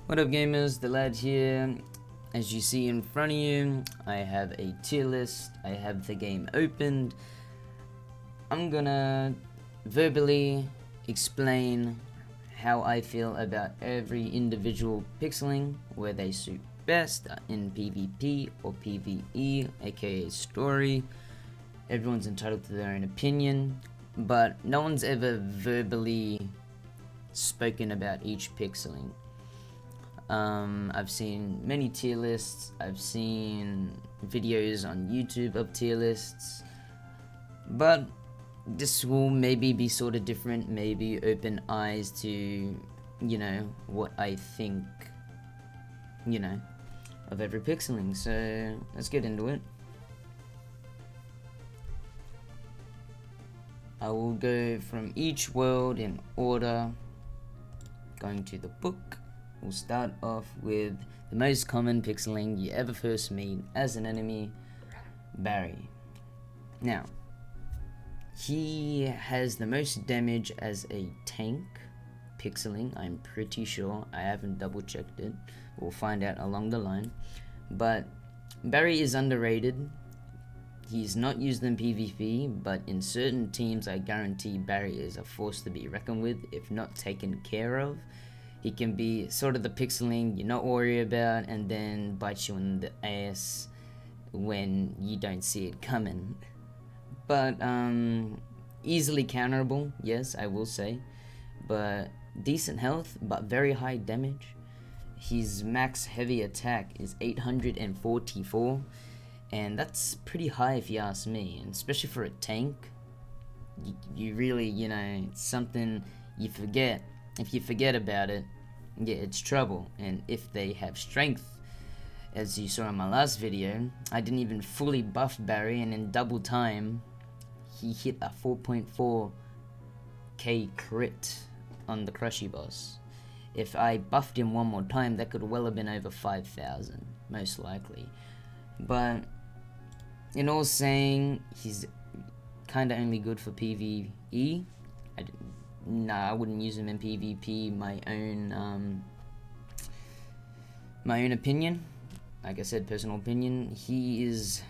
What up gamers, the lad here. As you see in front of you, I have a tier list, I have the game opened. I'm gonna verbally explain how I feel about every individual pixeling, where they suit best in PvP or PvE, aka story. Everyone's entitled to their own opinion, but no one's ever verbally spoken about each pixeling. I've seen many tier lists, I've seen videos on YouTube of tier lists, but this will maybe be sort of different, maybe open eyes to, you know, what I think, you know, of every pixeling. So let's get into it. I will go from each world in order, going to the book. We'll start off with the most common pixeling you ever first meet as an enemy, Baris. Now, he has the most damage as a tank pixeling, I'm pretty sure. I haven't double checked it. We'll find out along the line. But Baris is underrated. He's not used in PvP, but in certain teams I guarantee Baris is a force to be reckoned with if not taken care of. He can be sort of the pixeling you're not worried about and then bite you in the ass when you don't see it coming. But easily counterable, yes, I will say. But decent health, but very high damage. His max heavy attack is 844, and that's pretty high if you ask me, and especially for a tank. You really, you know, it's something you forget. If you forget about it, yeah, it's trouble. And if they have strength, as you saw in my last video, I didn't even fully buff Baris, and in double time, he hit a 4.4k crit on the Crushy boss. If I buffed him one more time, that could well have been over 5,000, most likely. But in all saying, he's kind of only good for PvE. I wouldn't use him in PvP. My own opinion. Like I said, personal opinion. He is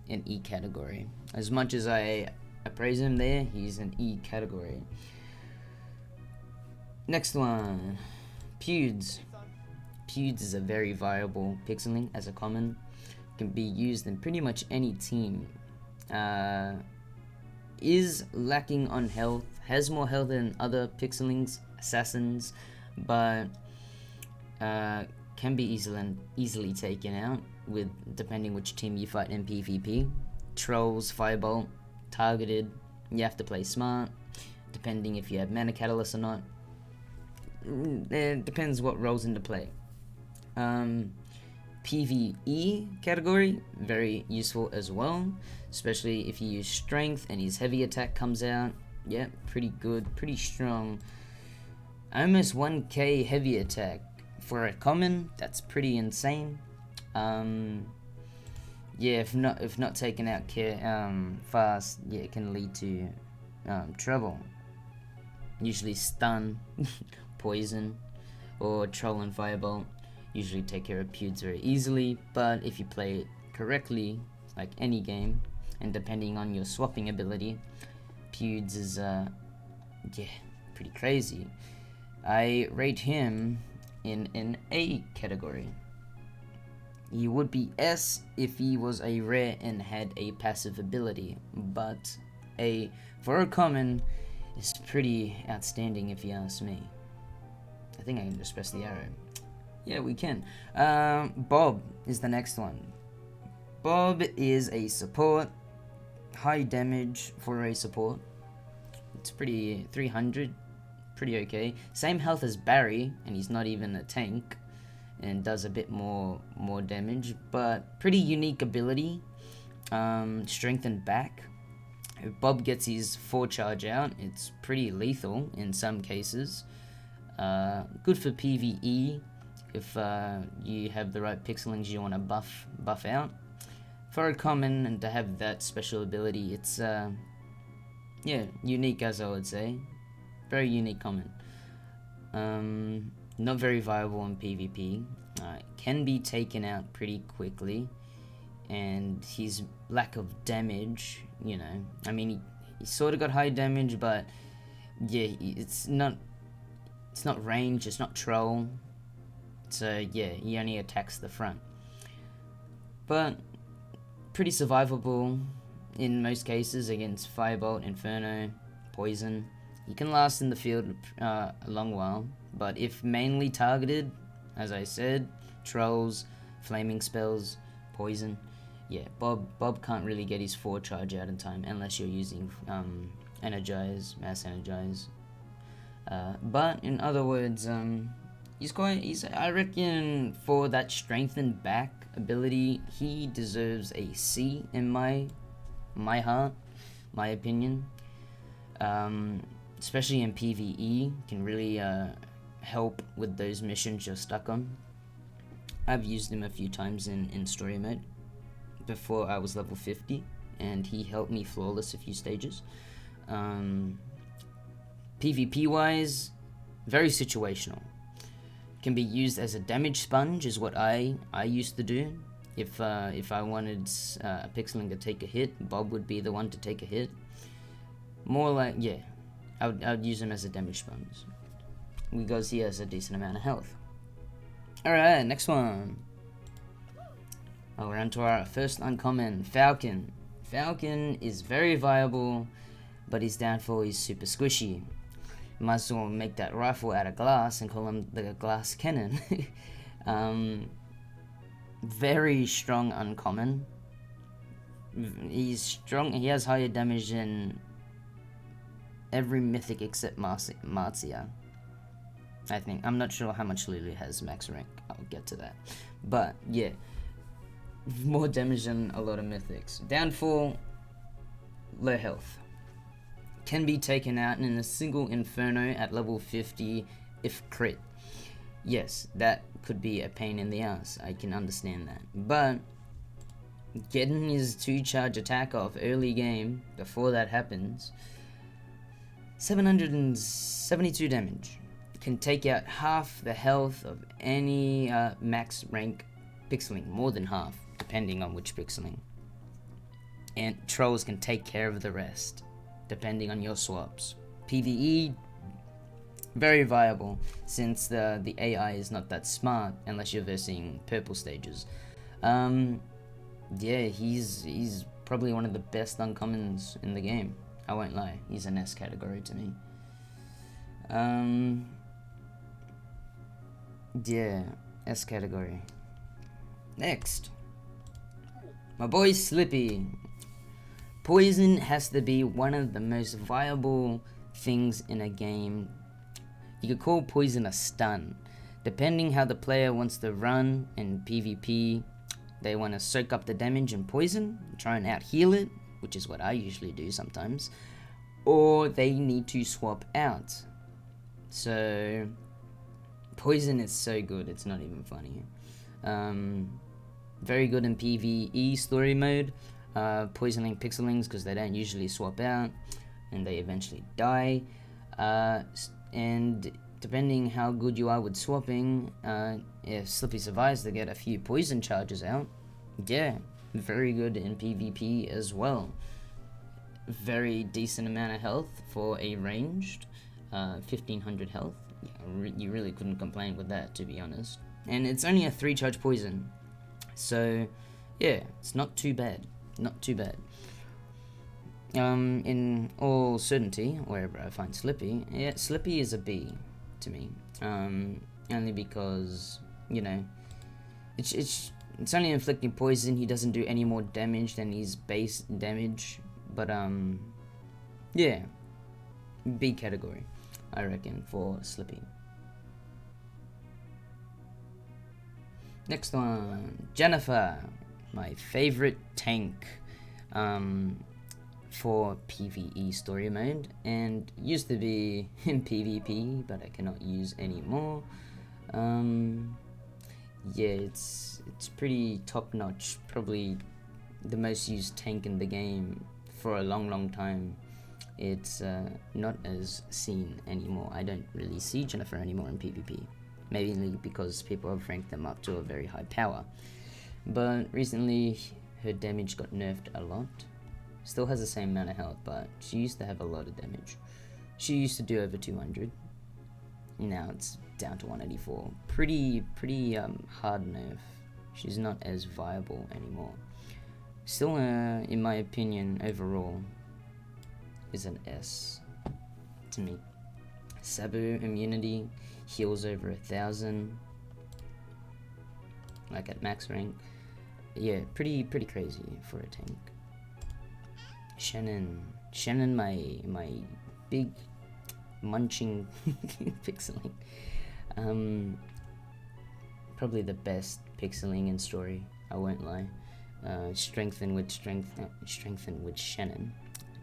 an E category. As much as I praise him there, he's an E category. Next one, Pewds. Pewds is a very viable pixeling as a common. Can be used in pretty much any team. Is lacking on health, has more health than other pixelings, assassins, but can be easily taken out with depending which team you fight in PvP. Trolls, firebolt, targeted. You have to play smart, depending if you have mana catalyst or not. It depends what rolls into play. PvE category, very useful as well, especially if you use strength and his heavy attack comes out. Yeah, pretty good, pretty strong. Almost 1k heavy attack for a common, that's pretty insane. Yeah, if not taken out fast, yeah, it can lead to trouble. Usually stun, poison, or troll and firebolt. Usually take care of Pewds very easily, but if you play it correctly, like any game, and depending on your swapping ability, Pewds is yeah, pretty crazy. I rate him in an A category. He would be S if he was a rare and had a passive ability, but for a common is pretty outstanding if you ask me. I think I can just press the arrow. Yeah, we can. Bob is the next one. Bob is a support, high damage for a support. It's pretty 300, pretty okay. Same health as Baris, and he's not even a tank, and does a bit more damage, but pretty unique ability. Strengthened back. If Bob gets his 4 charge out, it's pretty lethal in some cases. Good for PvE. If you have the right pixelings you want to buff out. For a common and to have that special ability, it's yeah, unique as I would say. Very unique common. not very viable in PvP. Can be taken out pretty quickly, and his lack of damage, you know, I mean, he sort of got high damage, but yeah, it's not range, it's not troll, so yeah, he only attacks the front. But pretty survivable in most cases against Firebolt, Inferno, Poison. You can last in the field a long while, but if mainly targeted, as I said, trolls, flaming spells, poison, yeah, Bob can't really get his 4 charge out in time unless you're using mass energize. But in other words, I reckon for that strengthened back ability, he deserves a C in my heart, my opinion. Especially in PvE, can really help with those missions you're stuck on. I've used him a few times in story mode before I was level 50, and he helped me flawless a few stages. PvP wise, very situational. Can be used as a damage sponge, is what I used to do. If I wanted a Pixeling to take a hit, Bob would be the one to take a hit. More like, yeah, I would use him as a damage sponge because he has a decent amount of health. Alright, next one. We're on to our first uncommon, Falken. Falken is very viable, but his downfall is super squishy. Might as well make that rifle out of glass and call him the glass cannon. Very strong uncommon. He's strong, he has higher damage than every mythic except Nazia. I think. I'm not sure how much Lulu has max rank. I'll get to that. But yeah, more damage than a lot of mythics. Downfall, low health. Can be taken out in a single Inferno at level 50 if crit. Yes, that could be a pain in the ass. I can understand that. But getting his 2-charge attack off early game before that happens, 772 damage. Can take out half the health of any max rank Pixeling, more than half, depending on which Pixeling. And trolls can take care of the rest, depending on your swaps. PvE, very viable, since the AI is not that smart unless you're versing purple stages. Yeah, he's probably one of the best uncommons in the game. I won't lie, he's an S category to me. Yeah, S category. Next, my boy Slippy. Poison has to be one of the most viable things in a game. You could call poison a stun. Depending how the player wants to run in PvP, they want to soak up the damage in poison, try and out heal it, which is what I usually do sometimes, or they need to swap out. So poison is so good, it's not even funny. Very good in PvE story mode, poisoning Pixelings because they don't usually swap out and they eventually die. And depending how good you are with swapping, if Slippy survives to get a few poison charges out, yeah, very good in PvP as well. Very decent amount of health for a ranged, 1500 health. Yeah, you really couldn't complain with that, to be honest. And it's only a 3-charge poison, so yeah, it's not too bad. Not too bad. In all certainty, wherever I find Slippy, yeah, Slippy is a B to me. Only because, you know, it's only inflicting poison. He doesn't do any more damage than his base damage. But yeah, B category, I reckon, for Slippy. Next one, Jennifer, my favorite tank. For PvE story mode, and used to be in PvP, but I cannot use anymore. Yeah, it's pretty top notch. Probably the most used tank in the game for a long time. It's not as seen anymore. I don't really see Jennifer anymore in PvP. maybe because people have ranked them up to a very high power. But recently, her damage got nerfed a lot. Still has the same amount of health, but she used to have a lot of damage. She used to do over 200. Now it's down to 184. Pretty hard nerf. She's not as viable anymore. Still, in my opinion, overall, is an S to me. Sabu immunity, heals over 1,000, like at max rank. Yeah, pretty crazy for a tank. Shannon, my big munching pixeling. Probably the best pixeling in story, I won't lie. Strengthen with Shannon,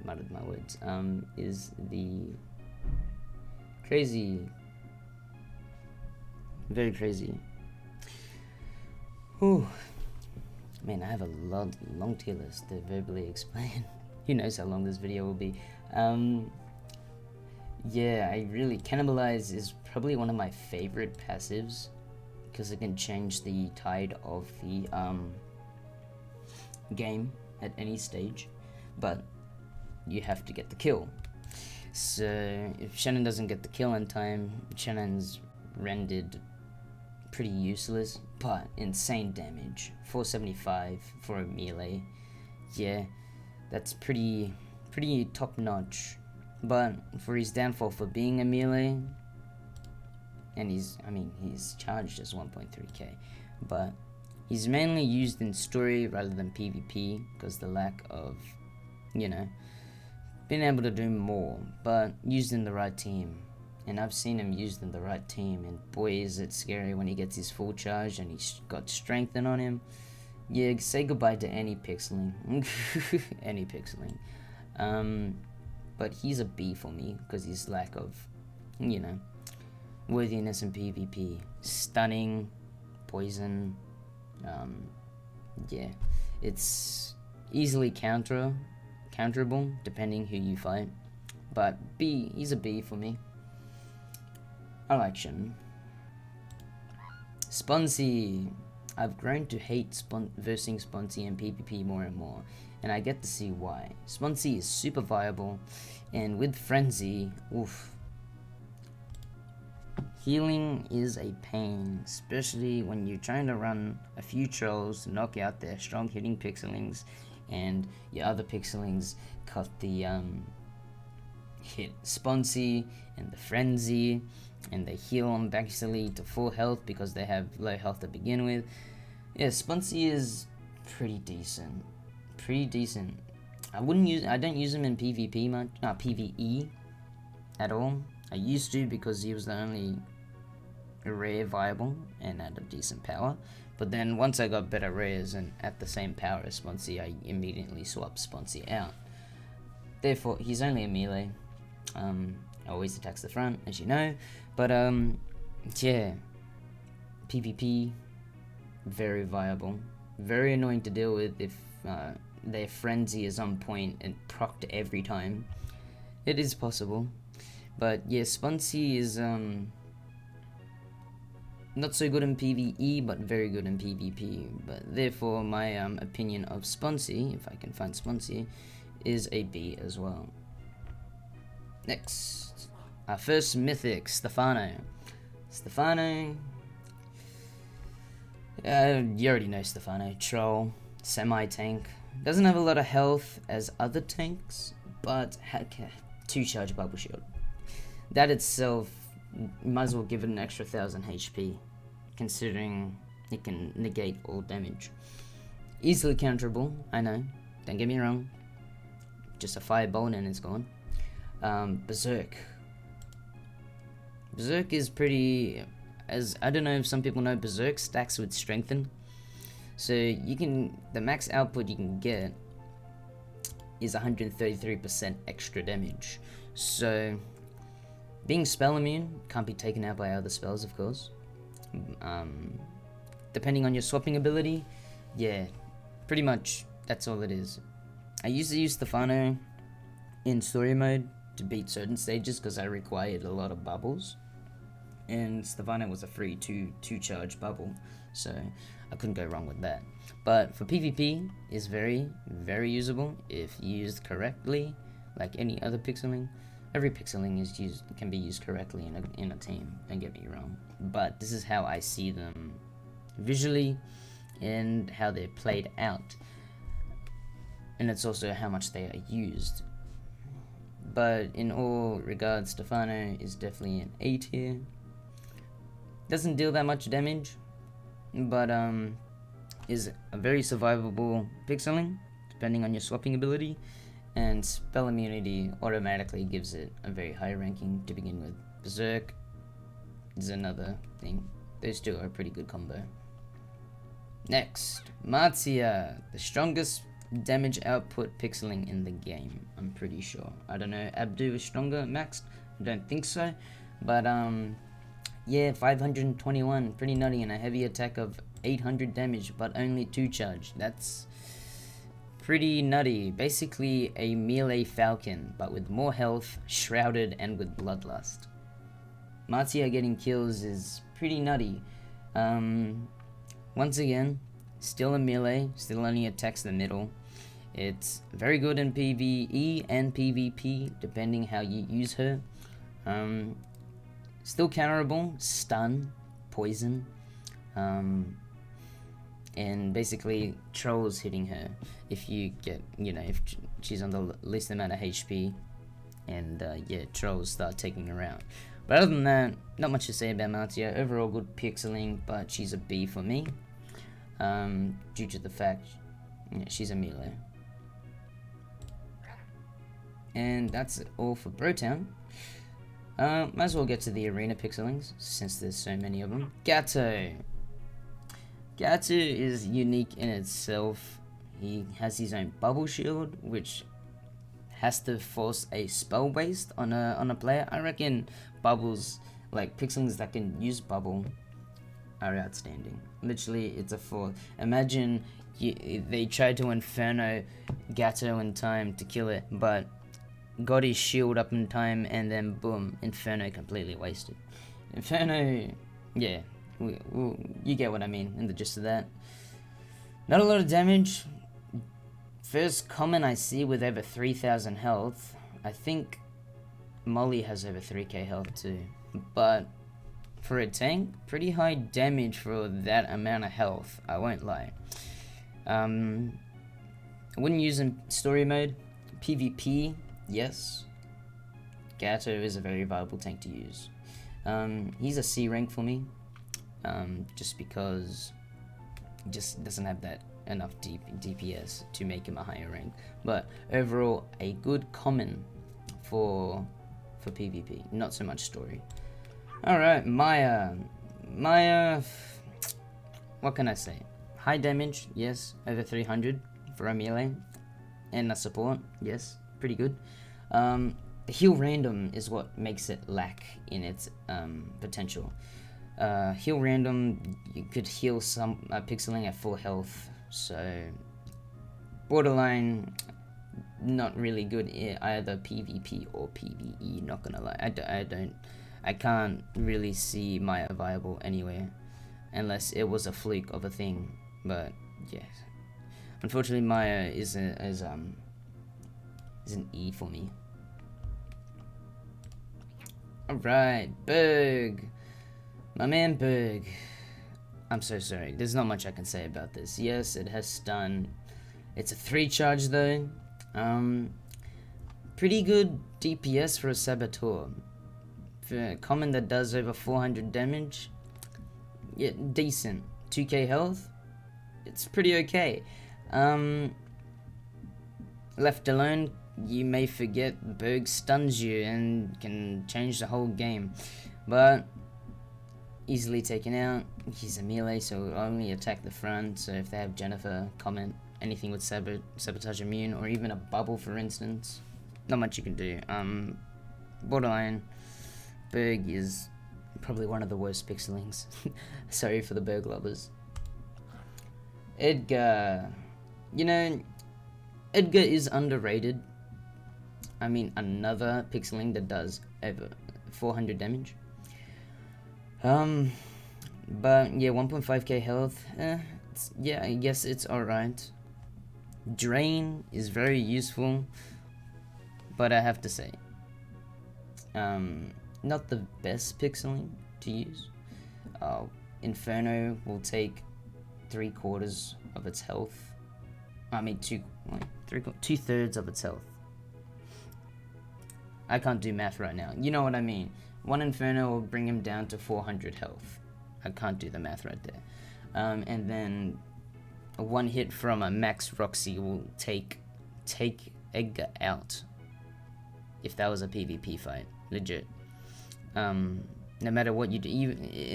muttered my words, is the crazy, very crazy. Whew. Man, I have a long tier list to verbally explain. Who knows how long this video will be. Yeah, I really, Cannibalize is probably one of my favorite passives, because it can change the tide of the game at any stage, but you have to get the kill. So if Shannon doesn't get the kill in time, Shannon's rendered pretty useless, but insane damage. 475 for a melee. Yeah, that's pretty top notch. But for his downfall for being a melee, and he's charged as 1.3k, but he's mainly used in story rather than PvP because the lack of, being able to do more, but used in the right team. And I've seen him used in the right team, and boy is it scary when he gets his full charge and he's got strengthen on him. Yeah, say goodbye to any pixeling. Any pixeling. But he's a B for me because his lack of, worthiness in PvP. Stunning, poison, yeah, it's easily counterable depending who you fight. But B, he's a B for me. I like Shannon. Sponsee. I've grown to hate versing sponsee in PvP more and more, and I get to see why. Sponsee is super viable, and with frenzy, oof. Healing is a pain, especially when you're trying to run a few trolls to knock out their strong hitting pixelings, and your other pixelings cut the hit sponsee and the frenzy, and they heal them basically to full health because they have low health to begin with. Yeah, sponsee is pretty decent. I don't use him in PvP much, PvE at all. I used to because he was the only rare viable and had a decent power. But then once I got better rares and at the same power as sponsee, I immediately swapped sponsee out. Therefore, he's only a melee. Always attacks the front, as you know. But yeah, PvP, very viable. Very annoying to deal with if their frenzy is on point and procced every time. It is possible. But yeah, sponsee is not so good in PvE, but very good in PvP. But therefore, my opinion of sponsee, if I can find sponsee, is a B as well. Next, our first mythic, Stefano. You already know Stefano. Troll, semi-tank. Doesn't have a lot of health as other tanks, but 2 charge bubble shield. That itself, you might as well give it an extra 1000 HP, considering it can negate all damage. Easily counterable, I know, don't get me wrong. Just a firebolt and it's gone. Berserk. Berserk is pretty, I don't know if some people know, Berserk stacks with strengthen. So the max output you can get is 133% extra damage. So being spell immune, can't be taken out by other spells, of course. Depending on your swapping ability, yeah, pretty much that's all it is. I used to use Stefano in story mode to beat certain stages because I required a lot of bubbles. and Stefano was a free two charge bubble, so I couldn't go wrong with that. But for PvP, it's very usable if used correctly. Like any other pixeling, every pixeling can be used correctly in a team. Don't get me wrong, but this is how I see them visually and how they're played out, and it's also how much they are used. But in all regards, Stefano is definitely an A tier. Doesn't deal that much damage, but is a very survivable pixeling depending on your swapping ability, and spell immunity automatically gives it a very high ranking to begin with. Berserk is another thing. Those two are a pretty good combo. Next, Nazia, the strongest damage output pixeling in the game, I'm pretty sure. I don't know, Abdu is stronger maxed? I don't think so, but yeah, 521, pretty nutty, and a heavy attack of 800 damage, but only 2 charge. That's pretty nutty. Basically a melee Falken, but with more health, shrouded, and with bloodlust. Nazia getting kills is pretty nutty. Once again, still a melee, still only attacks the middle. It's very good in PvE and PvP, depending how you use her. Still counterable, stun, poison, and basically trolls hitting her if you get, if she's on the least amount of HP, and yeah, trolls start taking her out. But other than that, not much to say about Nazia. Overall good pixeling, but she's a B for me, due to the fact she's a melee. And that's all for Brotown. Might as well get to the arena pixelings, since there's so many of them. Gateau. Gateau is unique in itself. He has his own bubble shield, which has to force a spell waste on a player. I reckon bubbles, like pixelings that can use bubble, are outstanding. Literally, it's a force. Imagine they tried to Inferno Gateau in time to kill it, but got his shield up in time, and then boom, Inferno completely wasted. Inferno, yeah, you get what I mean in the gist of that. Not a lot of damage. First common I see with over 3,000 health. I think Molly has over 3k health too. But for a tank, pretty high damage for that amount of health, I won't lie. I wouldn't use in story mode. PvP, yes. Gateau is a very viable tank to use. He's a C rank for me, just because he just doesn't have that enough DPS to make him a higher rank. But overall, a good common for PvP, not so much story. Alright, Maia. Maia, what can I say? High damage, yes, over 300 for a melee, and a support, yes, pretty good. The heal random is what makes it lack in its potential. Heal random, you could heal some pixeling at full health, so borderline not really good in either PvP or PvE, not gonna lie. I can't really see Maia viable anywhere unless it was a fluke of a thing. But yeah, unfortunately Maia is an E for me. Alright, Berg. My man Berg. I'm so sorry, there's not much I can say about this. Yes, it has stun. It's a 3 charge though. Pretty good DPS for a saboteur. For a common that does over 400 damage, yeah, decent. 2k health, it's pretty okay. Left alone, you may forget Berg stuns you and can change the whole game, but easily taken out. He's a melee, so will only attack the front, so if they have Jennifer comment anything with sabotage immune, or even a bubble for instance, not much you can do. Borderline, Berg is probably one of the worst pixelings. Sorry for the Berg lovers. Edgar. Edgar is underrated. I mean, another pixeling that does over 400 damage. But yeah, 1.5k health. Yeah, I guess it's alright. Drain is very useful, but I have to say, not the best pixeling to use. Inferno will take 3/4 of its health. I mean, 2/3 of its health. I can't do math right now. You know what I mean. One Inferno will bring him down to 400 health. I can't do the math right there. And then one hit from a max Roxy will take Edgar out. If that was a PvP fight, legit. No matter what you do,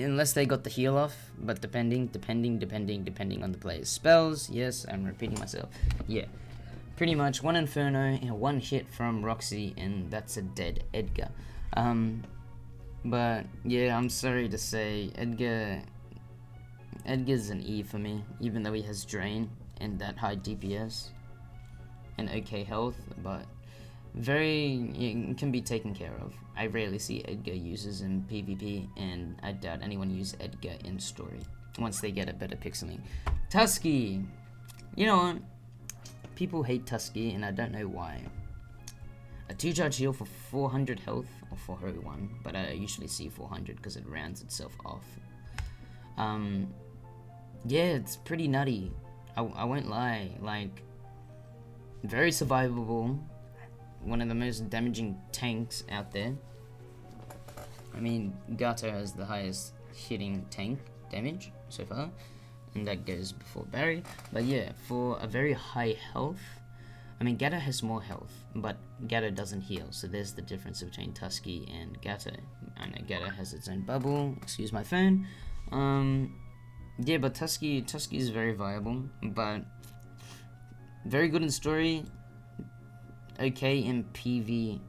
unless they got the heal off, but depending on the player's spells. Yes, I'm repeating myself. Yeah, pretty much one Inferno and one hit from Roxy, and that's a dead Edgar. But yeah, I'm sorry to say, Edgar's an E for me, even though he has Drain and that high DPS and okay health, but it can be taken care of. I rarely see Edgar uses in PvP, and I doubt anyone uses Edgar in story once they get a better pixeling. Tusky! You know what? People hate Tusky, and I don't know why. A 2-charge heal for 400 health, or 401, but I usually see 400 because it rounds itself off. Yeah, it's pretty nutty. I won't lie. Like, very survivable. One of the most damaging tanks out there. I mean, Gateau has the highest hitting tank damage so far, and that goes before Baris. But yeah, for a very high health, I mean, Gateau has more health, but Gateau doesn't heal, so there's the difference between Tusky and Gateau. I know Gateau has its own bubble, excuse my phone. Yeah, but Tusky is very viable, but very good in story, okay in PvP,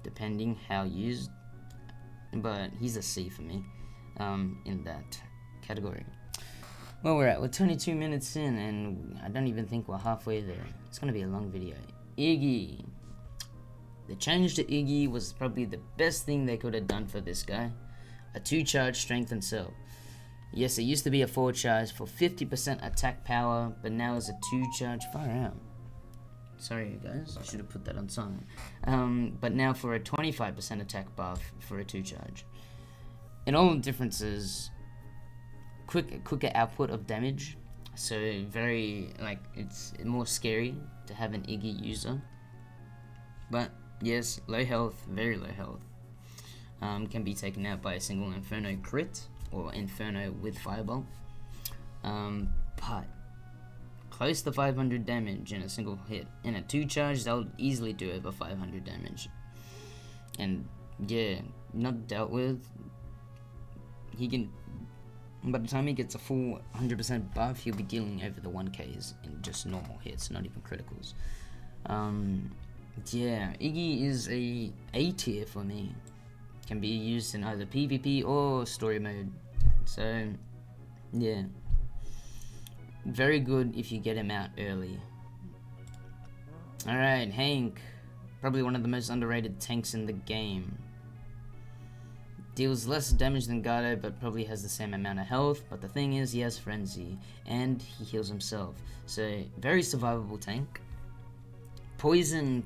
depending how used, but he's a C for me, in that category. Well, we're 22 minutes in, and I don't even think we're halfway there. It's gonna be a long video. Iggy. The change to Iggy was probably the best thing they could have done for this guy. A 2-charge strength and cell. Yes, it used to be a 4-charge for 50% attack power, but now it's a 2-charge. Far out. Sorry, guys. I should have put that on silent. But now for a 25% attack buff for a 2-charge. And all the differences, quicker output of damage. So very, like, it's more scary to have an Iggy user. But yes, low health, very low health. Can be taken out by a single Inferno crit or Inferno with Fireball. But close to 500 damage in a single hit. In a 2-charge, they'll easily do over 500 damage. And yeah, not dealt with. He can, by the time he gets a full 100% buff, he'll be dealing over the 1Ks in just normal hits, not even criticals. Yeah, Iggy is A tier for me. Can be used in either PvP or story mode. So, yeah. Very good if you get him out early. Alright, Hank. Probably one of the most underrated tanks in the game. Deals less damage than Gateau, but probably has the same amount of health. But the thing is, he has Frenzy, and he heals himself. So, very survivable tank. Poison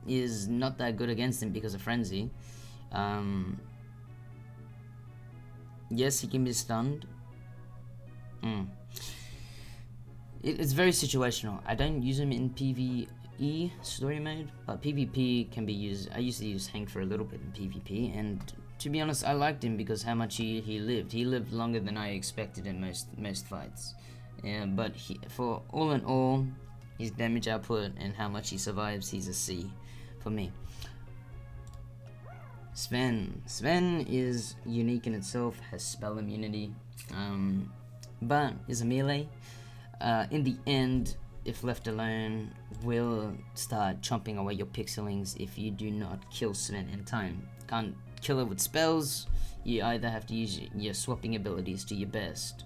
is not that good against him because of Frenzy. Yes, he can be stunned. It's very situational. I don't use him in PvE story mode, but PvP can be used. I used to use Hank for a little bit in PvP, and to be honest, I liked him because how much he lived. He lived longer than I expected in most fights. Yeah, but for all in all, his damage output and how much he survives, he's a C for me. Sven is unique in itself, has spell immunity, but is a melee. In the end, if left alone, will start chomping away your pixelings if you do not kill Sven in time. Can't kill it with spells, you either have to use your swapping abilities to your best.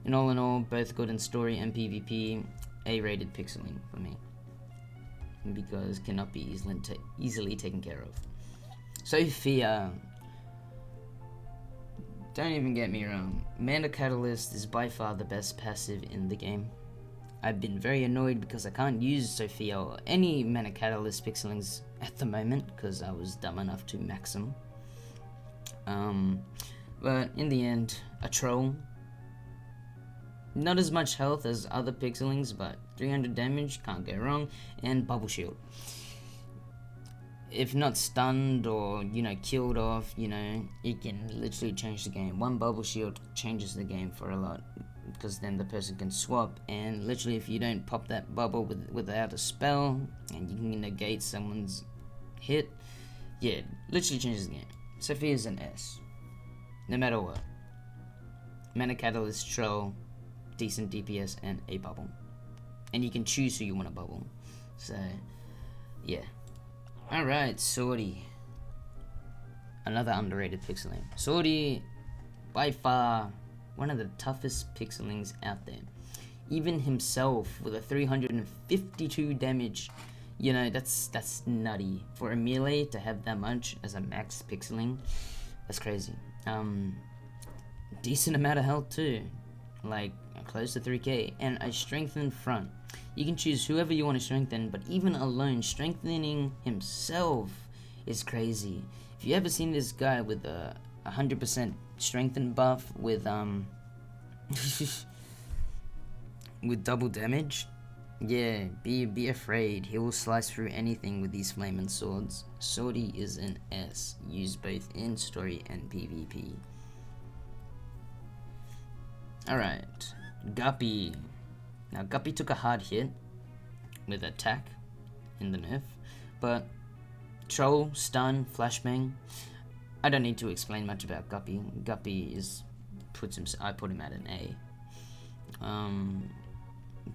And all in all, both good in story and PvP, A-rated pixeling for me. Because cannot be easily taken care of. Sophia. Don't even get me wrong, Mana Catalyst is by far the best passive in the game. I've been very annoyed because I can't use Sophia or any Mana Catalyst Pixelings at the moment because I was dumb enough to max them. But in the end, a troll. Not as much health as other Pixelings, but 300 damage, can't go wrong, and Bubble Shield. If not stunned or, you know, killed off, you know, it can literally change the game. One Bubble Shield changes the game for a lot, because then the person can swap, and literally if you don't pop that bubble without a spell, and you can negate someone's hit, yeah, literally changes the game. Sophia's an S, no matter what. Mana Catalyst, Troll, decent DPS, and a bubble. And you can choose who you want to bubble. So, yeah. Alright, Sorty. Another underrated Pixeling. Sorty, by far, one of the toughest Pixelings out there. Even himself, with a 352 damage, you know, that's nutty. For a melee to have that much as a max Pixeling, that's crazy. Decent amount of health too. Like, close to 3k. And a strengthened front. You can choose whoever you want to strengthen, but even alone, strengthening himself is crazy. If you ever seen this guy with a 100% strengthen buff with with double damage, yeah, be afraid. He will slice through anything with these flaming swords. Sorty is an S, used both in story and PvP. Alright, Guppy. Now, Guppy took a hard hit with attack in the nerf, but Troll, Stun, Flashbang, I don't need to explain much about Guppy. Guppy I put him at an A.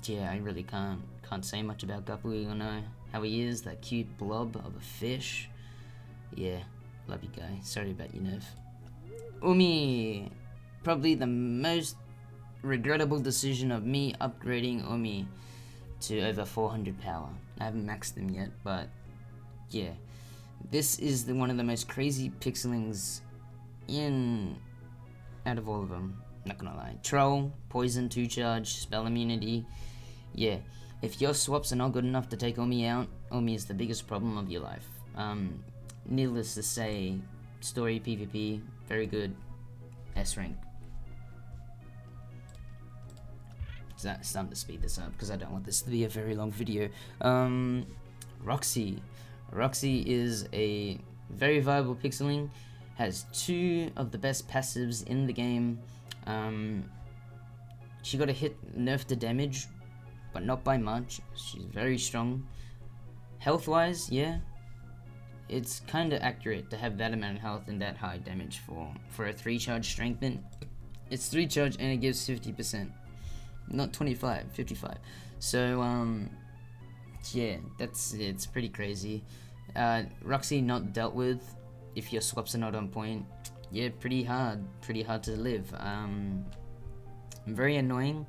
Yeah, I really can't say much about Guppy. You know how he is, that cute blob of a fish. Yeah, love you guy. Sorry about your nerf. Umi, probably the most regrettable decision of me upgrading Umi to over 400 power. I haven't maxed them yet, but yeah, this is one of the most crazy Pixelings out of all of them. Not gonna lie. Troll, poison, 2 charge, spell immunity. Yeah, if your swaps are not good enough to take Umi out, Umi is the biggest problem of your life. Needless to say, story PvP, very good, S rank. It's time to speed this up because I don't want this to be a very long video. Roxy. Roxy is a very viable Pixeling, has 2 of the best passives in the game. She got a hit nerf to damage, but not by much. She's very strong. Health wise, yeah, it's kind of accurate to have that amount of health and that high damage for a 3 charge strengthen. It's 3 charge and it gives 50%. Not 25, 55. So, yeah, it's pretty crazy. Roxy not dealt with, if your swaps are not on point, yeah, pretty hard to live. Very annoying.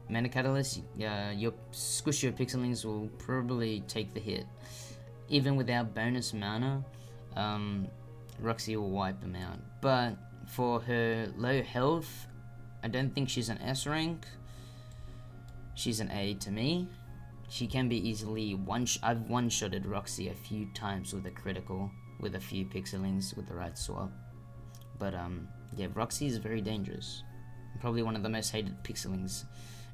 Mana Catalyst, your Pixelings will probably take the hit. Even without bonus mana, Roxy will wipe them out. But for her low health, I don't think she's an S rank. She's an A to me. She can be easily I've one-shotted Roxy a few times with a critical, with a few Pixelings with the right swap. But yeah, Roxy is very dangerous. Probably one of the most hated Pixelings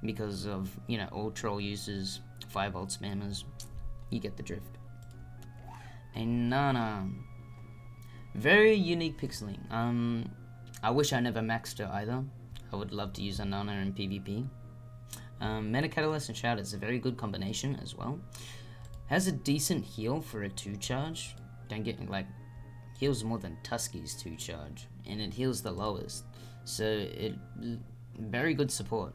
because of, you know, all troll users, 5-volt spammers. You get the drift. A Nana. Very unique Pixeling. I wish I never maxed her either. I would love to use a Nana in PvP. Mana Catalyst and Shout is a very good combination as well. Has a decent heal for a 2 charge. Don't get like, heals more than Tusky's 2 charge, and it heals the lowest. So very good support.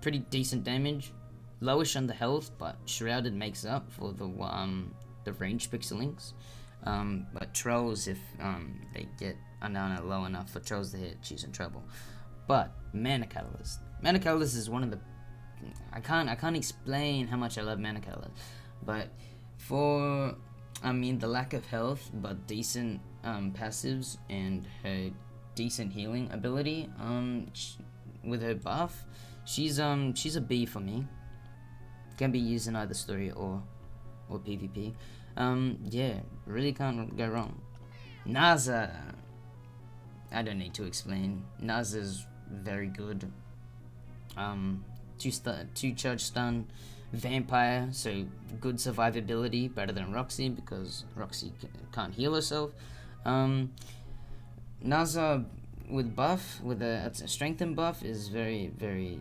Pretty decent damage. Lowish on the health, but Shrouded makes up for the range Pixelings. But trolls, if they get a Nana low enough for trolls to hit, she's in trouble. But Mana Catalyst. Mana Catalyst is one of the... I can't explain how much I love Mana Catalyst. But for, the lack of health, but decent passives, and her decent healing ability. With her buff, she's a B for me. Can be used in either story or PvP. Yeah, really can't go wrong. Naza, I don't need to explain. Naza's very good. 2 charge stun, vampire, so good survivability, better than Roxy because Roxy can't heal herself. Naza with buff, with a strengthen buff, is very, very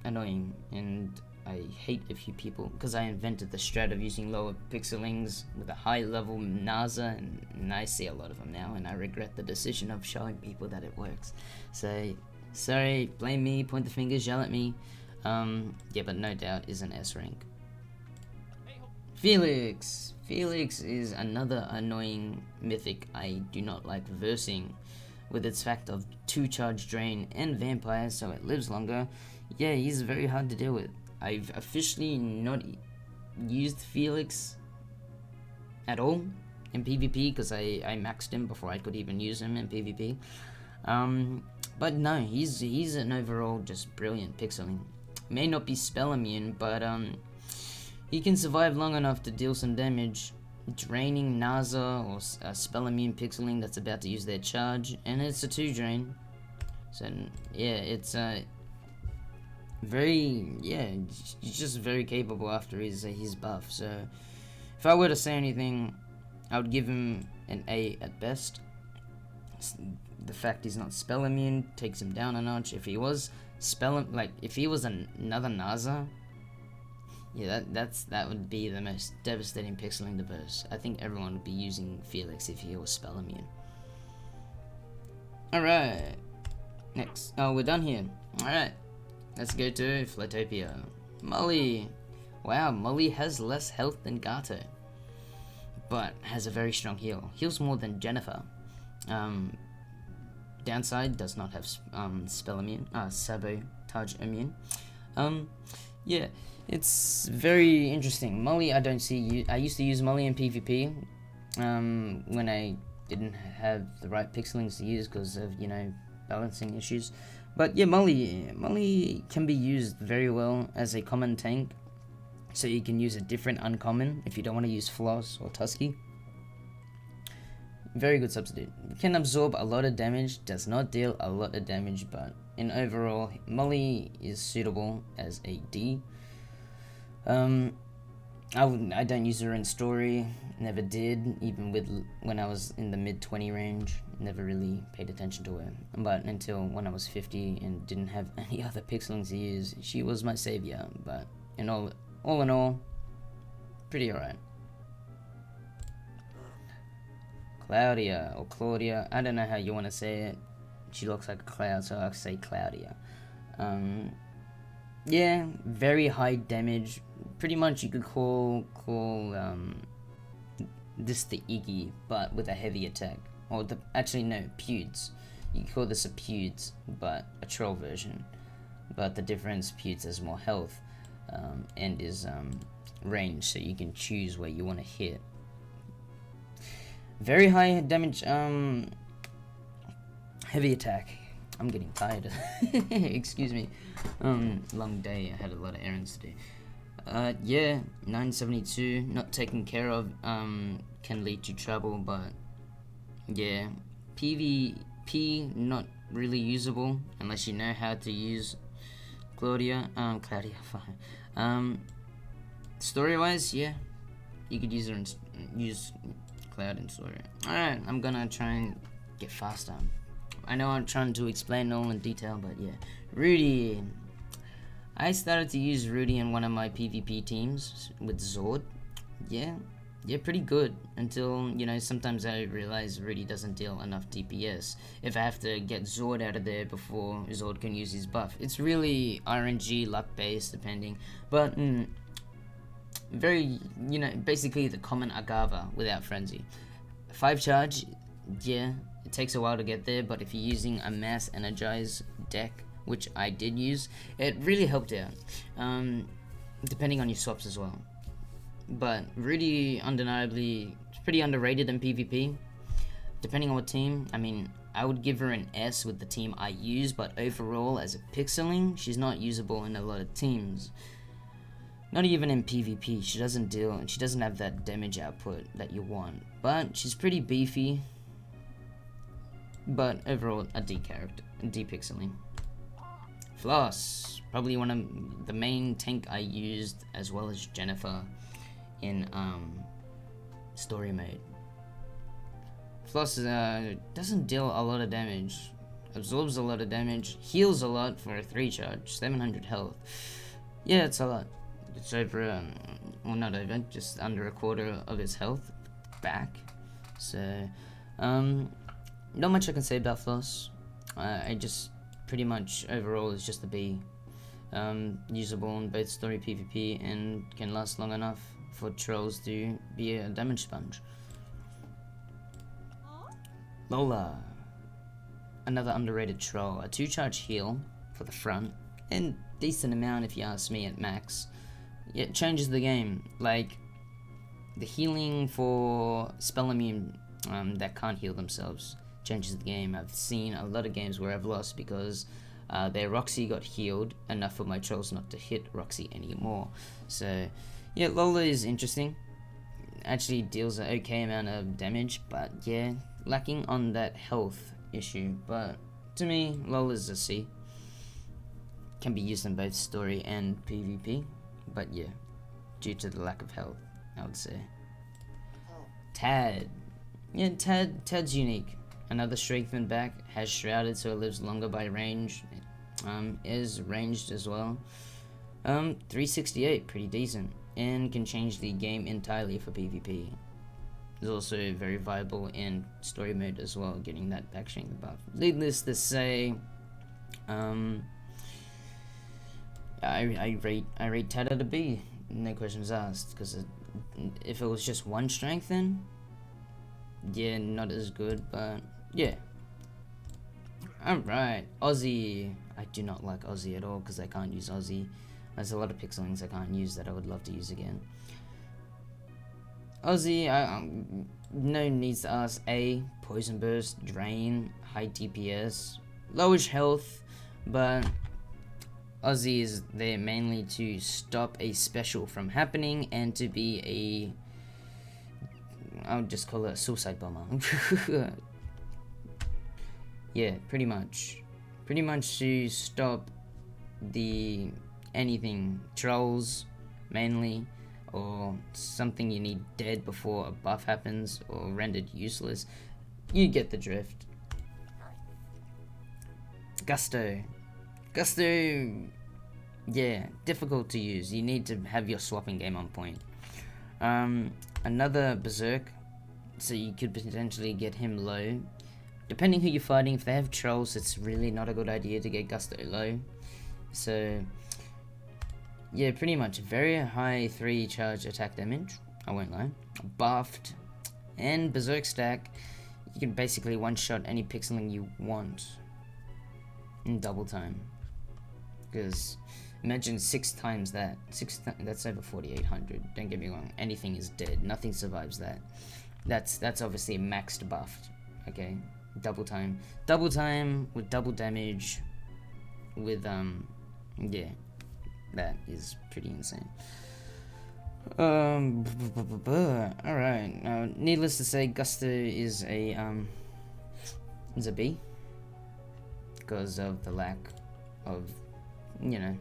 annoying, and I hate a few people because I invented the strat of using lower Pixelings with a high level Naza, and I see a lot of them now, and I regret the decision of showing people that it works. So, sorry, blame me, point the fingers, yell at me. Yeah, but no doubt is an S rank. Felix! Felix is another annoying mythic I do not like versing, with its fact of 2 charge drain and vampire, so it lives longer. Yeah, he's very hard to deal with. I've officially not used Felix at all in PvP because I maxed him before I could even use him in PvP. But no, he's an overall just brilliant pixeling. May not be spell immune, but he can survive long enough to deal some damage, draining Naza or a spell immune pixeling that's about to use their charge, and it's a 2 drain. So yeah, it's he's just very capable after his buff. So if I were to say anything, I would give him an A at best. The fact he's not spell immune takes him down a notch. If he was if he was another Naza, yeah, that would be the most devastating pixeling to verse. I think everyone would be using Felix if he was spell immune. Alright, next. Oh, we're done here. Alright, let's go to Pewdiepie. Molly. Wow, Molly has less health than Gateau, but has a very strong heal. Heals more than Jennifer. Downside, does not have spell immune, sabotage immune. Yeah, it's very interesting. Molly, I used to use Molly in PvP when I didn't have the right pixelings to use because of, balancing issues. But yeah, Molly can be used very well as a common tank, so you can use a different uncommon if you don't want to use Foss or Tusky. Very good substitute. Can absorb a lot of damage, does not deal a lot of damage, but in overall, Molly is suitable as a D. I don't use her in story, never did, even when I was in the mid 20 range, never really paid attention to her. But until when I was 50 and didn't have any other pixelings to use, she was my savior. But all in all, pretty alright. Claudia, or Claudia, I don't know how you want to say it. She looks like a cloud, so I'll say Claudia. Yeah, very high damage. Pretty much you could call this the Iggy, but with a heavy attack. Or actually no, Pewds. You could call this a Pewds, but a troll version. But the difference, Pewds has more health, and is range, so you can choose where you want to hit. Very high damage, heavy attack. I'm getting tired. Excuse me. Long day. I had a lot of errands to do. Yeah, 972. Not taken care of. Can lead to trouble, but yeah, PvP not really usable unless you know how to use Claudia. Fine. Story-wise, yeah, you could use her and use Cloud in story. Alright, I'm gonna try and get faster. I know I'm trying to explain all in detail, but yeah. Rhudi. I started to use Rhudi in one of my PvP teams with Zord. Yeah, pretty good. Until, sometimes I realize Rhudi doesn't deal enough DPS. If I have to get Zord out of there before Zord can use his buff. It's really RNG, luck based, depending. But, very, basically the common Agava without Frenzy. 5 charge, yeah, it takes a while to get there, but if you're using a mass energize deck, which I did use, it really helped out, depending on your swaps as well. But Rhudi undeniably is pretty underrated in PvP, depending on what team. I mean, I would give her an S with the team I use, but overall, as a pixeling, she's not usable in a lot of teams. Not even in PvP, she doesn't deal, and she doesn't have that damage output that you want. But she's pretty beefy. But overall, a D character, a D pixeling. Foss, probably one of the main tank I used, as well as Jennifer in story mode. Foss doesn't deal a lot of damage, absorbs a lot of damage, heals a lot for a 3 charge, 700 health. Yeah, it's a lot. It's over, well, not over, just under a quarter of his health back. So, not much I can say about Foss. I just pretty much overall is just a B. Usable in both story PvP and can last long enough for trolls to be a damage sponge. Lola, another underrated troll, a 2-charge heal for the front, and decent amount if you ask me at max. It changes the game, like the healing for spell immune that can't heal themselves changes the game. I've seen a lot of games where I've lost because their Roxy got healed enough for my trolls not to hit Roxy anymore. So yeah, Lola is interesting. Actually deals an okay amount of damage, but yeah, lacking on that health issue. But to me, Lola's a C. Can be used in both story and PvP, but yeah, due to the lack of health, I would say. Tad. Yeah, Tad's unique. Another strengthened back, has shrouded so it lives longer by range. Is ranged as well. 368, pretty decent, and can change the game entirely for PvP. Is also very viable in story mode as well, getting that back strength buff. Needless to say, I rate Tad at a B, no questions asked, because if it was just one strength then, yeah, not as good, but yeah. Alright, Ozzie. I do not like Ozzie at all because I can't use Ozzie. There's a lot of pixelings I can't use that I would love to use again. Ozzie, no needs to ask. A, poison burst, drain, high DPS, lowish health, but Ozzie is there mainly to stop a special from happening and to be I would just call it a suicide bomber. Yeah, pretty much to stop anything, trolls mainly, or something you need dead before a buff happens or rendered useless. You get the drift. Guster, yeah, difficult to use. You need to have your swapping game on point. Another berserk, so you could potentially get him low. Depending who you're fighting, if they have trolls, it's really not a good idea to get Guster low. So yeah, pretty much very high 3 charge attack damage, I won't lie. Buffed, and berserk stack. You can basically one-shot any pixeling you want in double time. Because imagine 6 times that. That's over 4,800. Don't get me wrong. Anything is dead. Nothing survives that. That's obviously maxed buffed. Okay, double time with double damage. With yeah, that is pretty insane. Alright. Now, needless to say, Guster is a B because of the lack of, you know,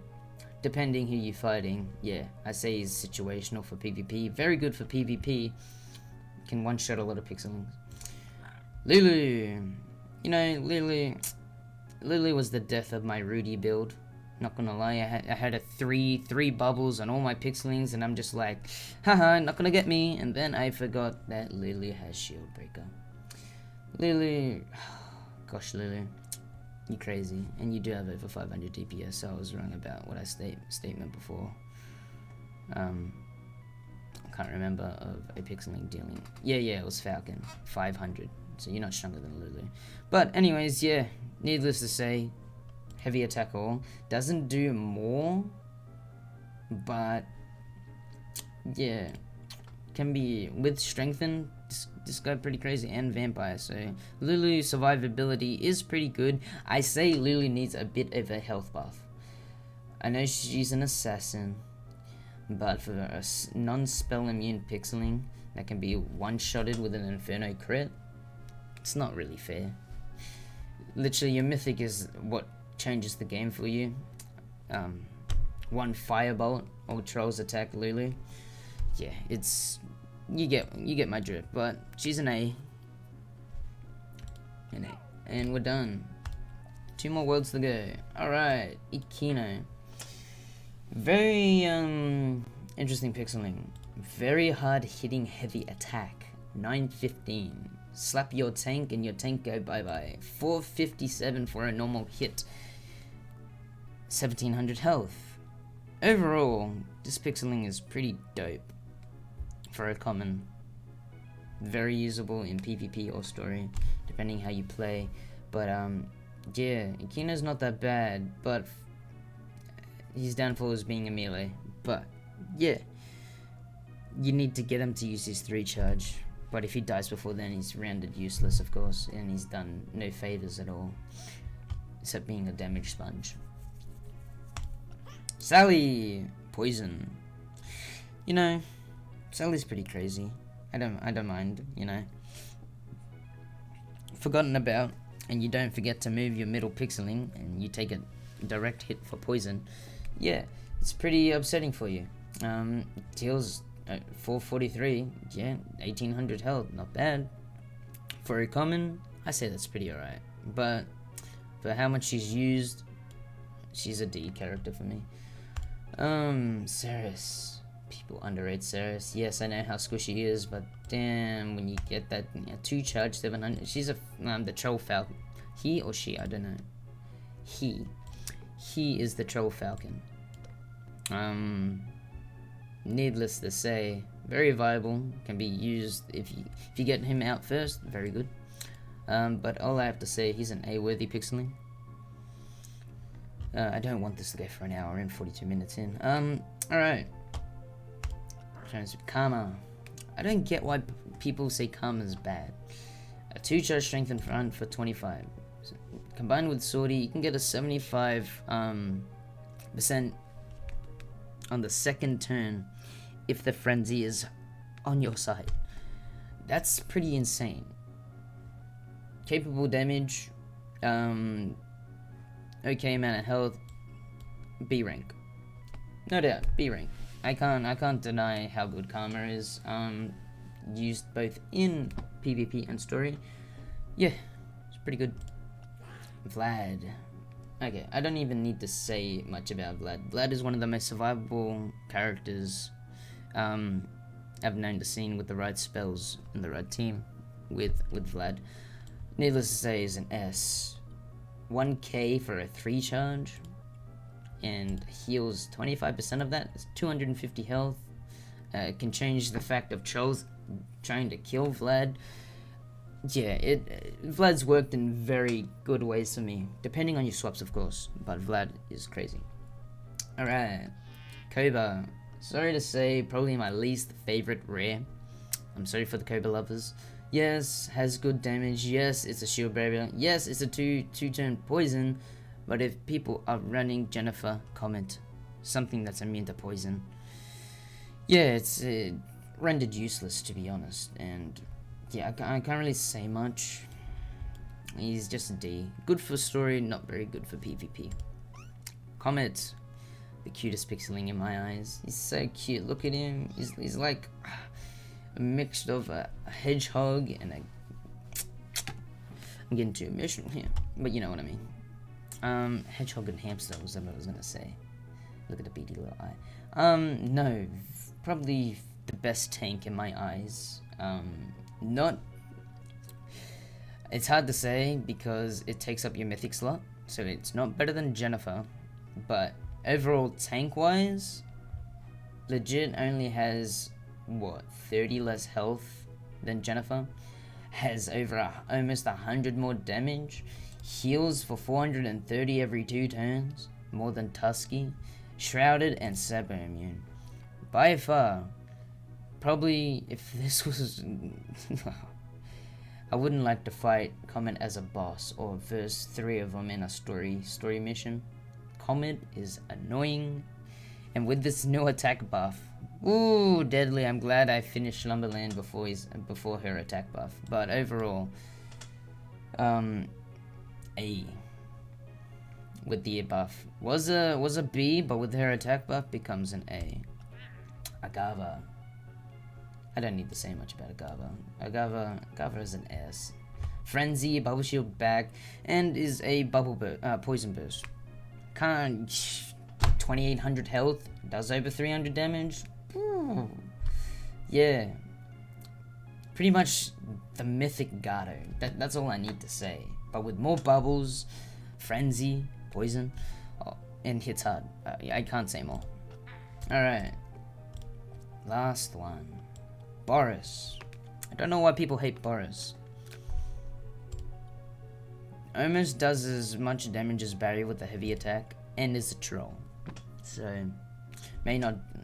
depending who you're fighting. Yeah, I say he's situational for PvP. Very good for PvP. Can one-shot a lot of pixelings. Lulu. You know, Lulu was the death of my Rhudi build. Not gonna lie, I had a three bubbles on all my pixelings, and I'm just like, haha, not gonna get me. And then I forgot that Lulu has shield breaker. Lulu, gosh, Lulu, you crazy, and you do have over 500 DPS. So I was wrong about what I statement before. I can't remember of a pixeling dealing. Yeah, it was Falken, 500. So you're not stronger than Lulu. But anyways, yeah, needless to say, heavy attack all. Doesn't do more, but yeah, can be with strengthen, this guy pretty crazy, and vampire. So Lulu survivability is pretty good. I say Lulu needs a bit of a health buff. I know she's an assassin, but for a non-spell immune pixeling that can be one-shotted with an Inferno crit, it's not really fair. Literally, your mythic is what changes the game for you. One firebolt or trolls attack Lulu. Yeah, it's you get my drift. But she's an A. An A, and we're done. 2 more worlds to go. All right, Ikino. Very interesting pixeling. Very hard hitting heavy attack. 915. Slap your tank and your tank go bye bye. 457 for a normal hit. 1700 health. Overall, this pixeling is pretty dope for a common. Very usable in PvP or story, depending how you play. But yeah, Ikino's not that bad, but his downfall is being a melee. But yeah, you need to get him to use his 3 charge. But if he dies before then, he's rendered useless, of course, and he's done no favors at all, except being a damage sponge. Sally, poison. You know, Sally's pretty crazy. I don't mind. You know, forgotten about, and you don't forget to move your middle pixeling, and you take a direct hit for poison. Yeah, it's pretty upsetting for you. Deals 443. Yeah, 1800 health. Not bad for a common. I say that's pretty alright. But for how much she's used, she's a D character for me. Ceres. People underrate Ceres. Yes, I know how squishy she is, but damn, when you get that 2 charge 700, she's a the troll falcon. He or she, I don't know. He is the troll falcon. Needless to say, very viable. Can be used if you get him out first. Very good. But all I have to say, he's an A-worthy pixeling. I don't want this to go for an hour and 42 minutes in. Alright. Karma. I don't get why people say Karma is bad. A 2 charge strength in front for 25. So, combined with sorta, you can get a 75% on the second turn if the frenzy is on your side. That's pretty insane. Capable damage, okay amount of health, B rank. No doubt, B rank. I can't deny how good Karma is. Used both in PvP and story. Yeah, it's pretty good. Vlad. Okay, I don't even need to say much about Vlad. Vlad is one of the most survivable characters I've known to scene with the right spells and the right team with Vlad. Needless to say, is an S. 1k for a 3 charge and heals 25% of that. It's 250 health. Can change the fact of trolls trying to kill Vlad. Yeah, Vlad's worked in very good ways for me, depending on your swaps, of course, but Vlad is crazy. Alright, Cobra. Sorry to say, probably my least favorite rare. I'm sorry for the Cobra lovers. Yes, has good damage. Yes, it's a shield barrier. Yes, it's a two-turn poison. But if people are running Jennifer, comment something that's immune to poison. Yeah, it's rendered useless, to be honest. And yeah, I can't really say much. He's just a D. Good for story, not very good for PvP. Comet, the cutest pixeling in my eyes. He's so cute. Look at him. He's like a mixture of a hedgehog and a... I'm getting too emotional here, but you know what I mean. Hedgehog and hamster was what I was gonna say. Look at the beady little eye. No, probably the best tank in my eyes. Not... It's hard to say because it takes up your mythic slot, so it's not better than Jennifer, but overall tank-wise, legit only has, what, 30 less health than Jennifer, has over almost 100 more damage, heals for 430 every 2 turns, more than Tusky, shrouded and Sabo immune. By far, probably if this was... I wouldn't like to fight Comet as a boss or verse 3 of them in a story mission. Comet is annoying, and with this new attack buff, ooh, deadly. I'm glad I finished Slumberland before her attack buff. But overall, A with the buff was a B, but with her attack buff becomes an A. Agava. I don't need to say much about Agava is an S. Frenzy, Bubble Shield back, and is a Poison Burst. 2800 health, does over 300 damage. Ooh. Yeah. Pretty much the mythic gateau. That's all I need to say. But with more bubbles, frenzy, poison, and hits hard. I can't say more. Alright. Last one. Baris. I don't know why people hate Baris. Almost does as much damage as Barry with a heavy attack, and is a troll. So,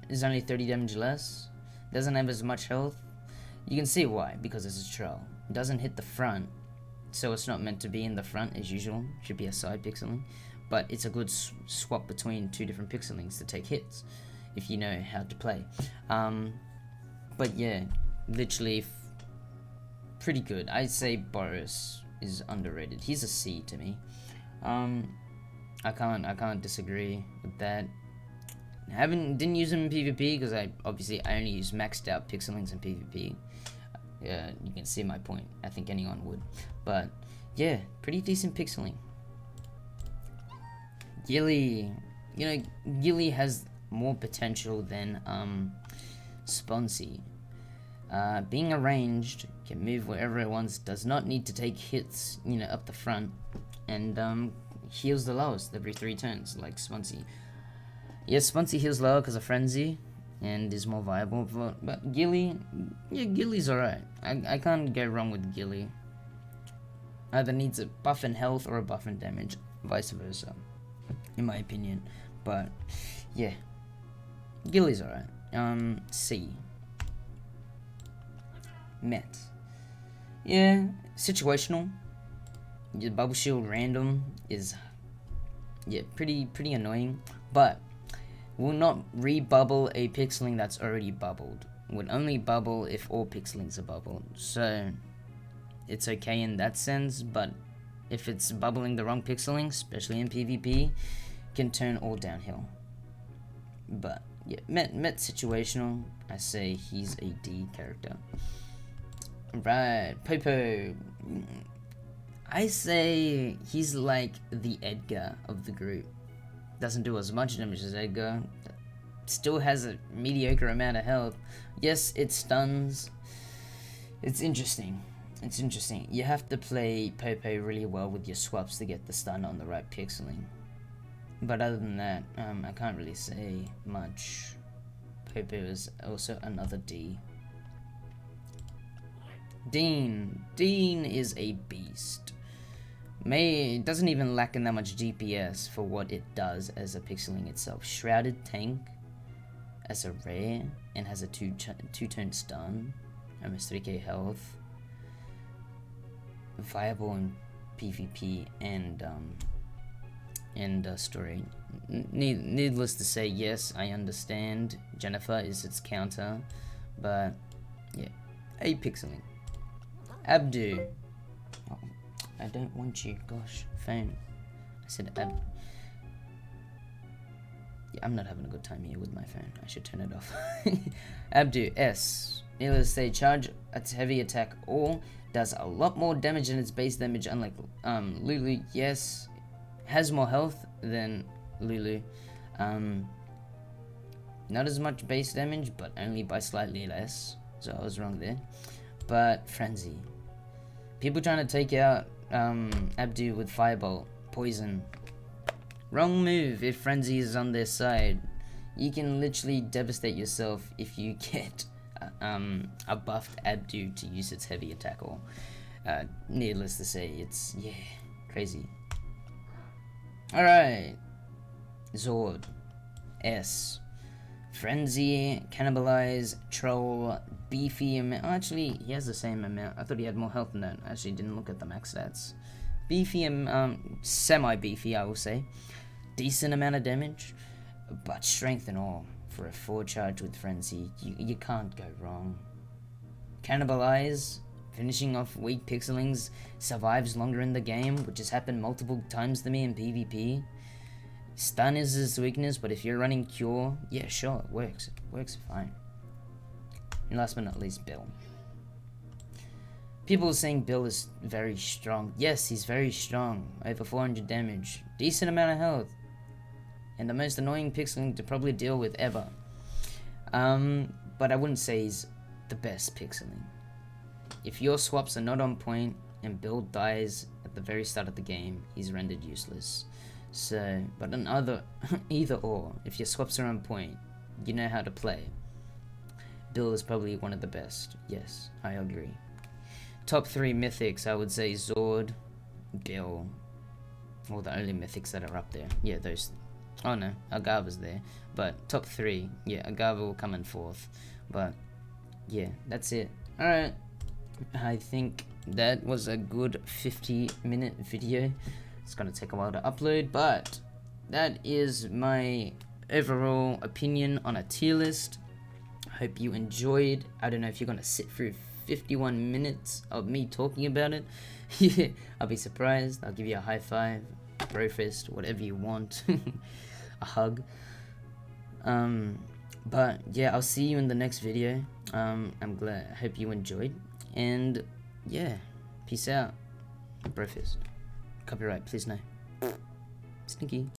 is only 30 damage less. Doesn't have as much health. You can see why, because it's a troll. It doesn't hit the front, so it's not meant to be in the front as usual. Should be a side pixeling. But it's a good swap between two different pixelings to take hits, if you know how to play. But yeah, literally pretty good. I'd say Baris is underrated. He's a C to me. I can't disagree with that. Didn't use him in PvP because I only use maxed out pixelings in PvP. You can see my point. I think anyone would. But yeah, pretty decent pixeling. Gilly, Gilly has more potential than Sponsee. Being arranged, can move wherever it wants, does not need to take hits, up the front, and heals the lowest every 3 turns, like Sponsee. Yes, Sponsee heals lower because of Frenzy, and is more viable, but Gilly, yeah, Gilly's alright. I can't go wrong with Gilly. Either needs a buff in health or a buff in damage, vice versa, in my opinion. But, yeah, Gilly's alright. C. Met. Yeah, situational. Your bubble shield random is, yeah, pretty annoying, but will not re-bubble a pixeling that's already bubbled. Would only bubble if all pixelings are bubbled, so it's okay in that sense, but if it's bubbling the wrong pixeling, especially in PvP, can turn all downhill. But yeah, Met situational. I say he's a D character. Right, Popo. I say he's like the Edgar of the group. Doesn't do as much damage as Edgar. Still has a mediocre amount of health. Yes, it stuns. It's interesting. You have to play Popo really well with your swaps to get the stun on the right pixeling. But other than that, I can't really say much. Popo is also another D. Dean is a beast. Doesn't even lack in that much DPS for what it does as a pixeling itself. Shrouded tank as a rare and has a 2-turn stun, almost 3k health. Viable in PvP and story. Needless to say, yes, I understand Jennifer is its counter, but yeah, a pixeling. Abdu. Oh, I don't want you. Gosh, phone. I said Ab. Yeah, I'm not having a good time here with my phone. I should turn it off. Abdu S. Needless to say, charge its heavy attack all does a lot more damage than its base damage. Unlike Lulu, yes, has more health than Lulu. Not as much base damage, but only by slightly less. So I was wrong there. But Frenzy. People trying to take out Abdu with Firebolt, Poison. Wrong move if Frenzy is on their side. You can literally devastate yourself if you get a buffed Abdu to use its heavy attack. Or needless to say, it's, yeah, crazy. Alright. Zord. S. Frenzy, Cannibalize, Troll, Beefy amount. Oh, actually, he has the same amount. I thought he had more health than that. I actually didn't look at the max stats. Beefy, semi-beefy, I will say. Decent amount of damage, but strength and all. For a 4 charge with Frenzy, you can't go wrong. Cannibalize, finishing off weak Pixelings, survives longer in the game, which has happened multiple times to me in PvP. Stun is his weakness, but if you're running Cure, yeah, sure, it works. It works fine. And last but not least, Bill. People are saying Bill is very strong. Yes, he's very strong. Over 400 damage. Decent amount of health. And the most annoying Pixeling to probably deal with ever. But I wouldn't say he's the best Pixeling. If your swaps are not on point and Bill dies at the very start of the game, he's rendered useless. So, but either or, if your swaps are on point, you know how to play. Bill is probably one of the best. Yes, I agree. Top 3 mythics, I would say Zord, Bill, or the only mythics that are up there. Yeah, those. Oh no, Agava's there. But top 3, yeah, Agava will come in 4th. But yeah, that's it. Alright, I think that was a good 50-minute video. It's gonna take a while to upload, but that is my overall opinion on a tier list. Hope you enjoyed. I don't know if you're gonna sit through 51 minutes of me talking about it. Yeah, I'll be surprised. I'll give you a high five, bro fist, whatever you want. A hug. But yeah, I'll see you in the next video. I'm glad. I hope you enjoyed. And yeah, peace out. Bro fist. Copyright, please no. Stinky.